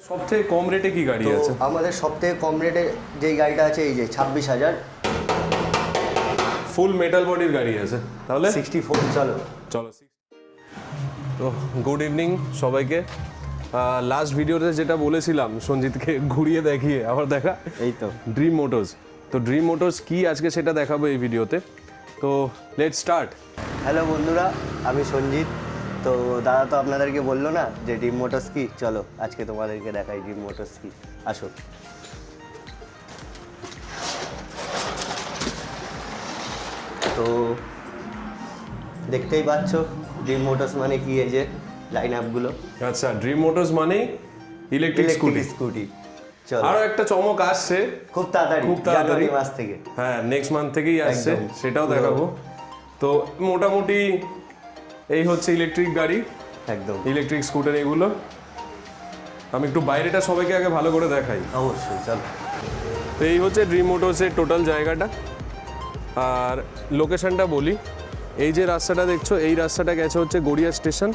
সবথেকে কম রেটে কি গাড়ি তো আছে? আমাদের সবথেকে কম রেটে যেই গাড়িটা আছে এই যে 26,000 ফুল মেটাল বডির গাড়ি আছে তাহলে 64। চলো চলো। তো গুড ইভিনিং সবাইকে। লাস্ট ভিডিওতে যেটা বলেছিলাম সঞ্জিতকে ঘুরিয়ে দেখিয়ে আবার দেখা, এই তো ড্রিম মোটরস। তো ড্রিম মোটরস কি আজকে সেটা দেখাবো এই ভিডিওতে। তো লেটস স্টার্ট। হ্যালো বন্ধুরা, আমি সঞ্জিত। তো দাদা তো আপনাদেরকে বললো না যে ড্রিম মোটরস কি, চলো আজকে তোমাদেরকে দেখাই ড্রিম মোটরস কি। আসো। তো দেখতেই পাচ্ছ ড্রিম মোটরস মানে কি, এই যে লাইন আপগুলো। আচ্ছা, ড্রিম মোটরস মানে ইলেকট্রিক স্কুটি। স্কুটি চলো। আরও একটা চমক আসছে খুব তাড়াতাড়ি, জানুয়ারি মাস থেকে। হ্যাঁ, নেক্সট মান্থ থেকেই আসছে, একদম। সেটাও দেখাবো। তো মোটামুটি এই হচ্ছে ইলেকট্রিক গাড়ি, একদম ইলেকট্রিক স্কুটার এগুলো। আমি একটু বাইরেটা সবাইকে আগে ভালো করে দেখাই। অবশ্যই চলো। তো এই হচ্ছে ড্রিম মোটরসের টোটাল জায়গাটা। আর লোকেশনটা বলি, এই যে রাস্তাটা দেখছো এই রাস্তাটা গেছে হচ্ছে গড়িয়া স্টেশন।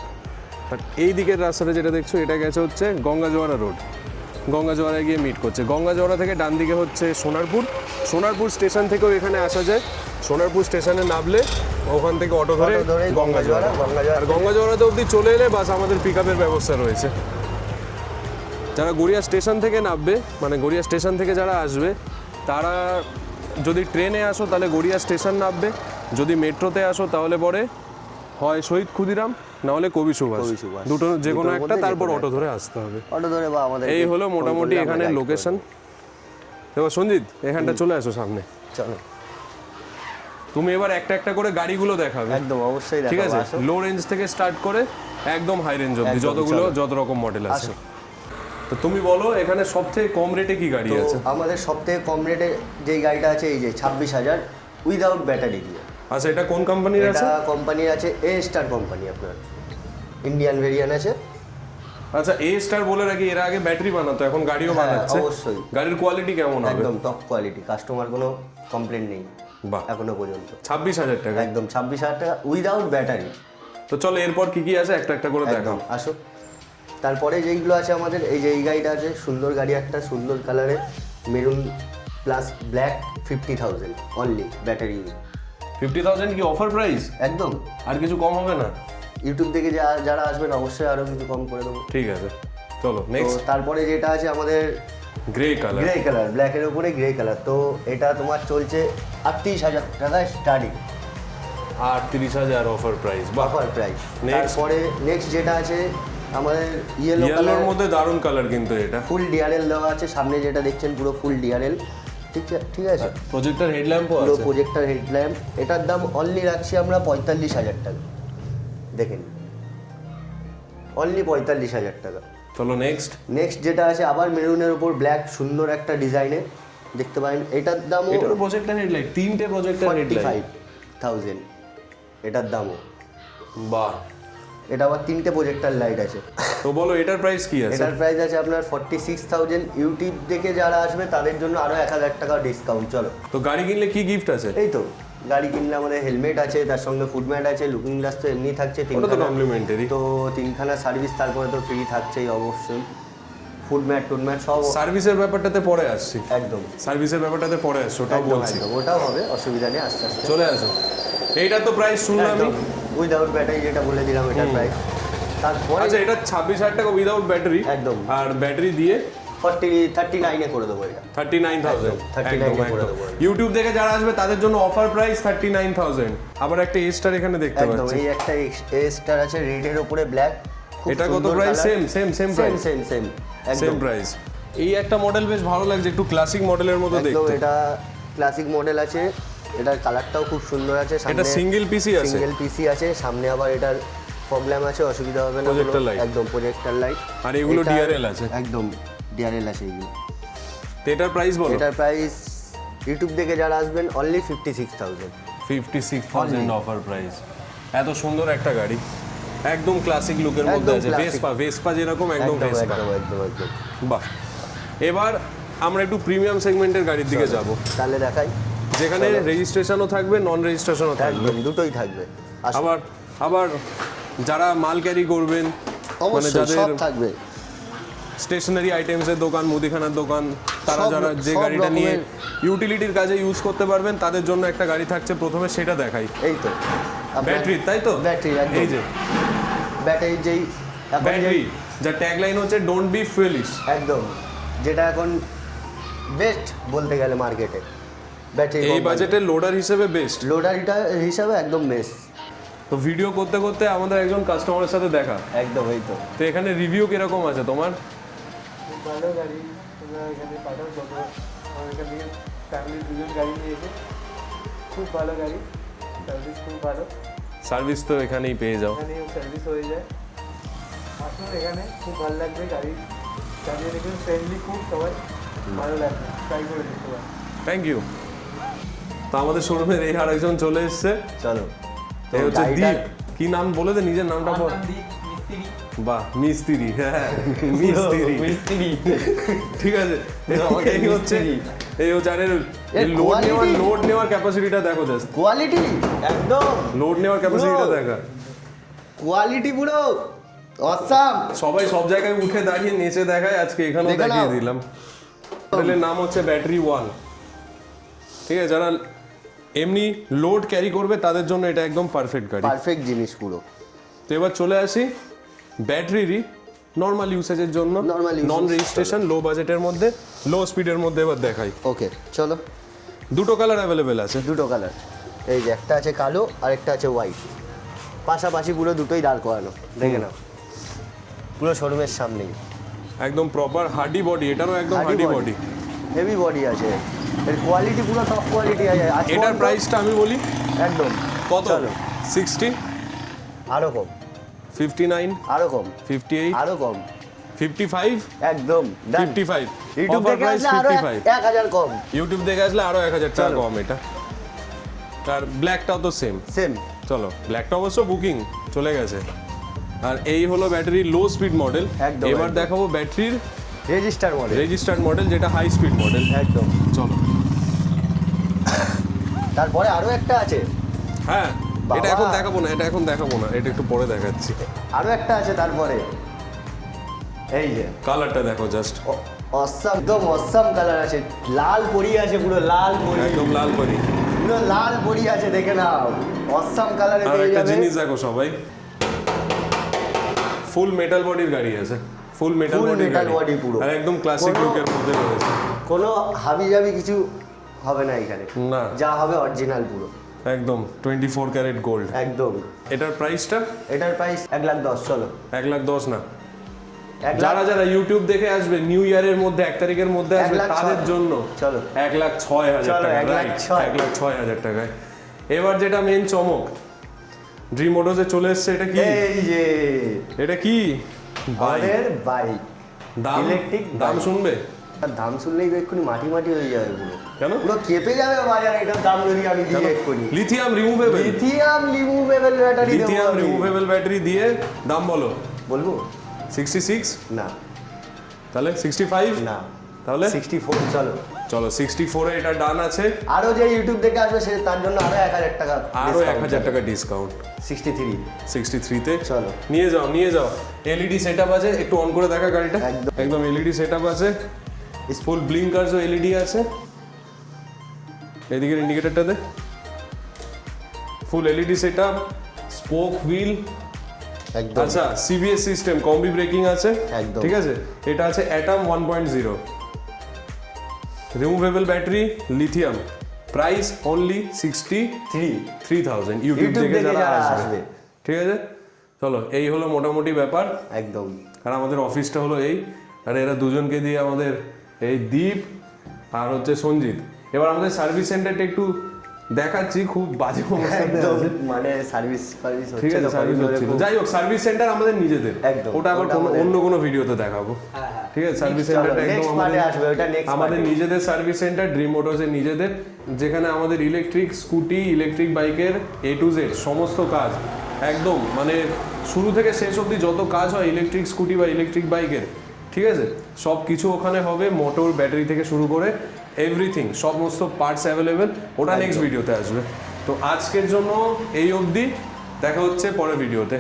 আর এই দিকের রাস্তাটা যেটা দেখছো এটা গেছে হচ্ছে গঙ্গাজোয়ারা রোড। গঙ্গাজোয়ারায় গিয়ে মিট করছে। গঙ্গাজোয়ারা থেকে ডান দিকে হচ্ছে সোনারপুর। সোনারপুর স্টেশন থেকেও এখানে আসা যায়। সোনারপুর স্টেশনে নামলে ওখান থেকে অটো ধরে গঙ্গাজোয়ারা, আর গঙ্গাজোয়ারাতে অবধি চলে এলে বাস আমাদের পিক আপের ব্যবস্থা রয়েছে। যারা গড়িয়া স্টেশন থেকে নামবে, মানে গড়িয়া স্টেশন থেকে যারা আসবে, তারা যদি ট্রেনে আসো তাহলে গড়িয়া স্টেশন নামবে। যদি মেট্রোতে আসো তাহলে পরে হয় শহীদ ক্ষুদিরাম, নাহলে কবি সুভাষ, দুটো যে কোনো একটা, তারপর অটো ধরে আসতে হবে। অটো ধরে বা আমাদের এই হলো মোটামুটি এখানে লোকেশন। এবার সঞ্জিত এখানটা চলে আসো সামনে। চলো তুমি এবার একটা একটা করে গাড়িগুলো দেখাবে। একদম অবশ্যই ঠিক আছে, দেখাবো। লো রেঞ্জ থেকে স্টার্ট করে একদম হাই রেঞ্জ অবধি যত রকম মডেল আছে। তো তুমি বলো এখানে সবথেকে কম রেটে কি গাড়ি তো আছে? আমাদের সবথেকে কম রেটে যেই গাড়িটা আছে এই যে 26,000 উইদাউট ব্যাটারি দিয়ে। আচ্ছা, এটা কোন কোম্পানির আছে? এটা কোম্পানির আছে এ স্টার কোম্পানি, আপনার ইন্ডিয়ান ভেরিয়েন্ট আছে। আচ্ছা, এ স্টার বলে রাখি, এর আগে ব্যাটারি বানাতো, এখন গাড়িও বানাচ্ছে। অবশ্যই। গাড়ির কোয়ালিটি কেমন হবে? একদম টপ কোয়ালিটি, কাস্টমার কোনো কমপ্লেন নেই বাহ, এখনো পর্যন্ত। 26,000 টাকা। একদম 26,000 টাকা উইদাউট ব্যাটারি। তো চলো এরপর কি কি আছে একটা একটা করে দেখাও। একদম আসো। তারপরে যেইগুলো আছে আমাদের এই যে এই গাড়িটা আছে, সুন্দর গাড়ি, একটা সুন্দর কালারে maroon plus black, 50,000 only battery. 50,000 কি অফার প্রাইস? একদম। আর কিছু কম হবে না? ইউটিউব থেকে যারা আসবেন অবশ্যই আরও কিছু কম করে দেবো। ঠিক আছে, চলো তো নেক্সট। তারপরে যেটা আছে আমাদের গ্রে কালার। গ্রে কালার, ব্ল্যাকের উপরে গ্রে কালার। তো এটা তোমার চলছে 38,000 টাকা starting, 38,000 offer price. Offer price. Next. তারপরে নেক্সট যেটা আছে আমাদের ইয়েলো ইয়েলোর কালার, মধ্যে দারুণ কালার কিন্তু এটা। ফুল ডিআরএল দেওয়া আছে, সামনে যেটা দেখছেন পুরো ফুল ডিআরএল। ঠিক আছে, প্রজেক্টর হেডল্যাম্পও পুরো আছে। Projector headlamp. এটার দাম অনলি রাখছি আমরা 45,000 টাকা। দেখেন, অনলি 45,000 টাকা। চলো নেক্সট। নেক্সট যেটা আছে আবার মেরুনের উপর ব্ল্যাক, সুন্দর একটা ডিজাইনে দেখতে পারেন। এটার দামও এটার প্রজেক্টর হেডলাইট, তিনটে প্রজেক্টর হেডলাইট। 45,000 এটার দামও। বাহ, এটা আবার তিনটে প্রজেক্টর লাইট আছে। তো বলো এটার প্রাইস কি আছে? এটার প্রাইস আছে আপনার 46,000। ইউটিউব থেকে যারা আসবে তাদের জন্য আরও 1,000 টাকা ডিসকাউন্ট। চলো। তো গাড়ি কিনলে কি গিফট আছে? এই তো গাড়ি কিনলে আমাদের হেলমেট আছে, তার সঙ্গে ফুড ম্যাট আছে, লুকিং গ্লাস তো এমনি থাকছে ওটা তো কমপ্লিমেন্টারি। তো 3খানা সার্ভিস, তারপরে তো ফ্রি থাকছেই অবশ্যই। ফুড ম্যাট সব। সার্ভিসের ব্যাপারটাতে পরে আসছি। একদম সার্ভিসের ব্যাপারটাতে পরে আসছি, ওটাও বলছি। ওটাও হবে, অসুবিধা নেই, আস্তে আস্তে চলে আসো। এইটা তো প্রাইস শুনলাম আমি। উইদাউট ব্যাটারি যেটা বলে দিলাম এটার প্রাইস। তারপরে আচ্ছা, এটা 26,000 টাকা উইদাউট ব্যাটারি। একদম। আর ব্যাটারি দিয়ে 39 করে দেবো এটা। 39,000। 39 করে দেবো। ইউটিউব থেকে যারা আসবে তাদের জন্য অফার প্রাইস 39,000। আবার একটা এ স্টার এখানে দেখতে একদম, পাচ্ছি। এই একটা এ স্টার আছে রেডের উপরে ব্ল্যাক। এটা কত price? Same price. Same same price. এই একটা মডেল বেশ ভালো লাগছে, একটু ক্লাসিক মডেলের মতো একদম। দেখতে। এটা ক্লাসিক মডেল আছে, এটার কালারটাও খুব সুন্দর আছে। এটা সিঙ্গেল পিসি আছে। সিঙ্গেল পিসি আছে, সামনে আবার এটার ফগ ল্যাম্প আছে, অসুবিধা হবে না। Projector light. একদম প্রজেক্টর লাইট। আর এগুলো ডিআরএল আছে। একদম ডিআরএল আছে এগুলো। তো এটার প্রাইস বলো। এটার প্রাইস ইউটিউব থেকে যারা আসবেন অনলি 56,000। 56,000 offer price. এত সুন্দর একটা গাড়ি, একদম ক্লাসিক লুকের মধ্যে আছে। ভেসপা যেরকম, একদম ভেসপা। একদম। বাহ, এবার আমরা একটু প্রিমিয়াম সেগমেন্টের গাড়ির দিকে যাব, তাহলে দেখাই, যেখানে রেজিস্ট্রেশনও থাকবে, নন রেজিস্ট্রেশনও থাকবে। একদম দুটোই থাকবে। আবার যারা মাল ক্যারি করবেন, মানে অবশ্যই যাদের সব থাকবে। স্টেশনারি আইটেমসের দোকান, মুদিখানার দোকান, তারা সব- যারা যে সব গাড়িটা নিয়ে রকমের- ইউটিলিটির কাজে ইউজ করতে পারবেন তাদের জন্য একটা গাড়ি থাকছে। প্রথমে সেটা দেখাই, এই তো ব্যাটারির, তাই তো? ব্যাটারি একদম। এই যে ব্যাটারি যেই এখন ব্যাটারি, যা ট্যাগলাইন হচ্ছে ডোন্ট বি ফুয়েলিশ। একদম, যেটা এখন বেস্ট বলতে গেলে মার্কেটে ব্যাটারি এই বাজেটের লোডার হিসেবে বেস্ট। লোডারিটা হিসাবে একদম বেস্ট। তো ভিডিও করতে করতে আমাদের একজন কাস্টমারের সাথে দেখা, একদম এই তো। তো এখানে রিভিউ কিরকম আছে তোমার? খুব ভালো গাড়ি, তোমরা এখানে পাঠাও যত আমার এখান থেকে ফ্যামিলি দুজন গাড়ি নিয়েছে, খুব ভালো গাড়ি, সার্ভিস খুব ভালো, সার্ভিস তো এখানেই পেয়ে যাও। এখানে সার্ভিস হয়ে যায়। আসুন এখানে, খুব ভালো লাগবে গাড়ি চালিয়ে দেখুন, ফ্রেন্ডলি খুব, সবাই ভালো লাগবে, ট্রাই করে দেখতে পারেন। Thank you. তো আমাদের শোরুমের এই আরেকজন চলে এসছে, চলো তো এই হচ্ছে গাড়িটা- দীপ। কি নাম বলে দে, নিজের নামটা বল। বাহ, মিস্ত্রি, হ্যাঁ মিস্ত্রি, ঠিক আছে। এই হচ্ছে আর এর quality- লোড নেওয়ার ক্যাপাসিটিটা দেখো, জাস্ট কোয়ালিটি একদম, লোড নেওয়ার ক্যাপাসিটিটা পুরো। দেখা। কোয়ালিটি পুরো অসাম। সবাই সব জায়গায় উঠে দাঁড়িয়ে নেচে দেখায়, আজকে এখানেও দেখে দেখিয়ে নাও। দিলাম। মডেলের নাম হচ্ছে ব্যাটারি 1, ঠিক আছে। যারা এমনি লোড ক্যারি করবে তাদের জন্য এটা একদম পারফেক্ট গাড়ি। পারফেক্ট জিনিস পুরো। তো এবার চলে আসি ব্যাটারিরই নর্মাল ইউসেজের জন্য, Normal usage, নন রেজিস্ট্রেশন, লো বাজেটের মধ্যে, লো স্পিডের মধ্যে এবার দেখাই। ওকে চলো, দুটো কালার অ্যাভেলেবেল আছে। দুটো কালার, এই যে একটা আছে কালো আর একটা আছে হোয়াইট, পাশাপাশি পুরো দুটোই দাঁড় করানো, দেখে নাও পুরো শোরুমের সামনেই। একদম প্রপার হার্ডি বডি, এটারও একদম হার্ডি বডি। হেভি বডি আছে, এর কোয়ালিটি পুরো টপ কোয়ালিটি আছে। আজ এটার পর্যন্ত- প্রাইসটা আমি বলি একদম কত? চলো 60, আরো কম, 59, আরো কম, 58, আরো কম, 55, একদম done। 55। ইউটিউব Offer দেখে price আসলে আরো 55। 1000 কম, ইউটিউব দেখে আসলে আরো 1000 টাকা চলো। কম এটা। আর ব্ল্যাকটাও তো সেম। সেম চলো, ব্ল্যাকটা অবশ্য বুকিং চলে গেছে। আর এই হলো ব্যাটারি লো স্পিড মডেল। একদম, এবার একদম। দেখাবো ব্যাটারির রেজিস্টার মডেল, রেজিস্টার্ড মডেল, যেটা হাই স্পিড মডেল। একদম। চলো, তারপরে আরো একটা আছে, হ্যাঁ এটা বাবা। এখন দেখাবো না, এটা একটু পরে দেখাচ্ছি। আরো একটা আছে তারপরে, এই যে কালারটা দেখো জাস্ট, অসাম, একদম অসাম কালার আছে, লাল পরি আছে, পুরো লাল পরি, একদম লাল পরি। পুরো লাল পরি আছে, দেখে নাও অসাম কালারে আর পেয়ে একটা যাবে। জিনিস দেখো সবাই, ফুল মেটাল বডির গাড়ি আছে, ফুল মেটাল Full বডির metal গাড়ি, body পুরো। আর একদম ক্লাসিক কোনো- লুকের মধ্যে রয়েছে। কোনো হাবিজাবি কিছু হবে না এখানে, না, যা হবে অরিজিনাল পুরো, একদম 24 ক্যারেট গোল্ড। একদম। এটার প্রাইসটা এটার প্রাইস 1,10,000, চলো 1,10,000 না। 1,00,000 যারা যারা ইউটিউব দেখে আসবে নিউ ইয়ারের মধ্যে, 1 তারিখের মধ্যে আসবে, 1,06,000 তাদের জন্য চলো 1,06,000 চলো, টাকা, 1,06,000 1,06,000 টাকায়। এবার যেটা মেন চমক, ড্রিম মোটরসে চলে এসছে। এটা কি? এই যে এটা কি ভাই? আমাদের বাইক, দাম ইলেকট্রিক দাম শুনবে? তার দাম শুনলেই তো এক্ষুনি মাটি মাটি হয়ে যাবে পুরো, কেন? পুরো কেঁপে যাবে বাজার, এটার দাম যদি আমি দিই এক্ষুনি। Lithium removable, lithium removable battery দেবো লিথিয়াম আমি। রিমুভেবল ব্যাটারি দিয়ে দাম বলো। বলবো 66, না, তাহলে 65, না তাহলে 64, চলো। চলো 64 এ এটা ডান আছে। আরো যে ইউটিউব দেখে আসবে সে তার জন্য আরো 1,000 টাকা, আরো 1,000 টাকা ডিসকাউন্ট 63, 63 তে। চলো নিয়ে যাও। এলইডি সেটআপ আছে, একটু অন করে দেখা গাড়িটা। একদম। একদম এলইডি সেটআপ আছে, ফুল ব্লিঙ্কারস ও এলইডি আছে। এদিকের ইন্ডিকেটরটা দে, full LED setup, spoke wheel, একদম আচ্ছা সিবিএস সিস্টেম, কম্বি ব্রেকিং আছে, একদম। ঠিক আছে। এটা আছে atom 1.0, removable battery, lithium, price only 63,000 YouTube থেকে যারা আসবে, ঠিক আছে। চলো, এই হলো মোটামুটি ব্যাপার। একদম আর আমাদের অফিসটা হলো এই, আর এরা দুজনকে দিয়ে আমাদের এই দীপ আর হচ্ছে সঞ্জিত। এবার আমাদের সার্ভিস সেন্টারটা একটু দেখাচ্ছি, খুব বাজে অবস্থাতে একদম আছে। মানে সার্ভিস ঠিক আছে, সার্ভিস হচ্ছিল। যাই হোক, সার্ভিস সেন্টার আমাদের নিজেদের, একদম। ওটা আবার ওটা কোনো আমাদের। অন্য কোনো ভিডিওতে দেখাবো, ঠিক আছে। সার্ভিস চলো, সেন্টারটা next একদম part এ আসবে, ওটা next আমাদের part এ। নিজেদের সার্ভিস সেন্টার, ড্রিম মোটরসের নিজেদের, যেখানে আমাদের ইলেকট্রিক স্কুটি, ইলেকট্রিক বাইকের A to Z সমস্ত কাজ, একদম মানে শুরু থেকে শেষ অবধি যত কাজ হয় ইলেকট্রিক স্কুটি বা ইলেকট্রিক বাইকের, ঠিক আছে, সব কিছু ওখানে হবে। মোটর, ব্যাটারি থেকে শুরু করে এভরিথিং, সমস্ত পার্টস অ্যাভেলেবেল। ওটা নেক্সট ভিডিওতে আসবে। তো আজকের জন্য এই অবধি, দেখা হচ্ছে পরের ভিডিওতে।